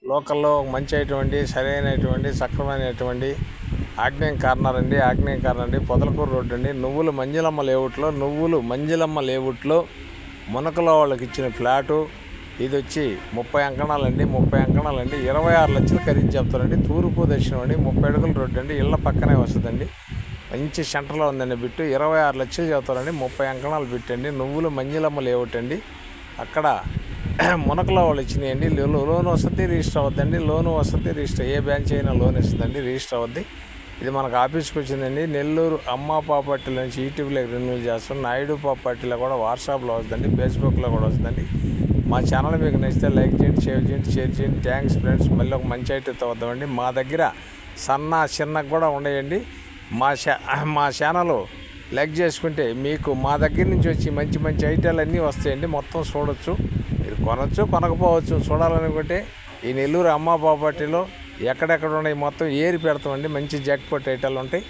లోకల్లో మంచి అయినటువంటి సరైనటువంటి సక్రమైనటువంటి ఆగ్నేయం కార్నర్ అండి పొదలకూరు రోడ్డు అండి. నువ్వులు మంజులమ్మ లేఅవుట్లో మునకలో వాళ్ళకి ఇచ్చిన ఫ్లాటు ఇది వచ్చి 30 అంకణాలండి. 26 లక్షలు ఖరీదు చెప్తారండి. తూర్పు దక్షిణం అండి, 30 అడుగుల రోడ్డు అండి. ఇళ్ళ పక్కనే వస్తుందండి. మంచి సెంటర్లో ఉందండి బిట్టు. 26 లక్షలు చెప్తారండి. 30 అంకణాలు బిట్టండి. నువ్వులు మంజులమ్మ లేఅవుట్ అండి. అక్కడ మునకలో వాళ్ళు ఇచ్చినాయండి. లోన్ వస్తుంది, రిజిస్టర్ అవ్వద్దండి. లోను వస్తుంది, రిజిస్టర్ ఏ బ్యాంక్ అయినా లోన్ ఇస్తుందండి, రిజిస్టర్ అవ్వద్ది. ఇది మనకు ఆఫీస్కి వచ్చిందండి. నెల్లూరు అమ్మ ప్రాపర్టీల నుంచి ఈటీవీలో రెన్యూల్ చేస్తాం. నాయుడు ప్రాపర్టీలో కూడా వాట్సాప్లో వస్తుందండి, ఫేస్బుక్లో కూడా వస్తుందండి. మా ఛానల్ మీకు నచ్చితే లైక్ చేయండి, షేర్ చేయండి. Thanks friends. మళ్ళీ ఒక మంచి ఐటెంతో వద్దామండి. మా దగ్గర చిన్నకు కూడా ఉండయండి. మా ఛానల్ లైక్ చేసుకుంటే మీకు మా దగ్గర నుంచి వచ్చి మంచి ఐటాలు అన్నీ వస్తాయండి. మొత్తం చూడొచ్చు, మీరు కొనొచ్చు కొనకపోవచ్చు. చూడాలనుకుంటే ఈ నెల్లూరు అమ్మ ప్రాపర్టీలో ఎక్కడెక్కడ ఉన్నాయి మొత్తం ఏరి పెడతామండి. మంచి జాక్పాట్ ఐటాలు ఉంటాయి.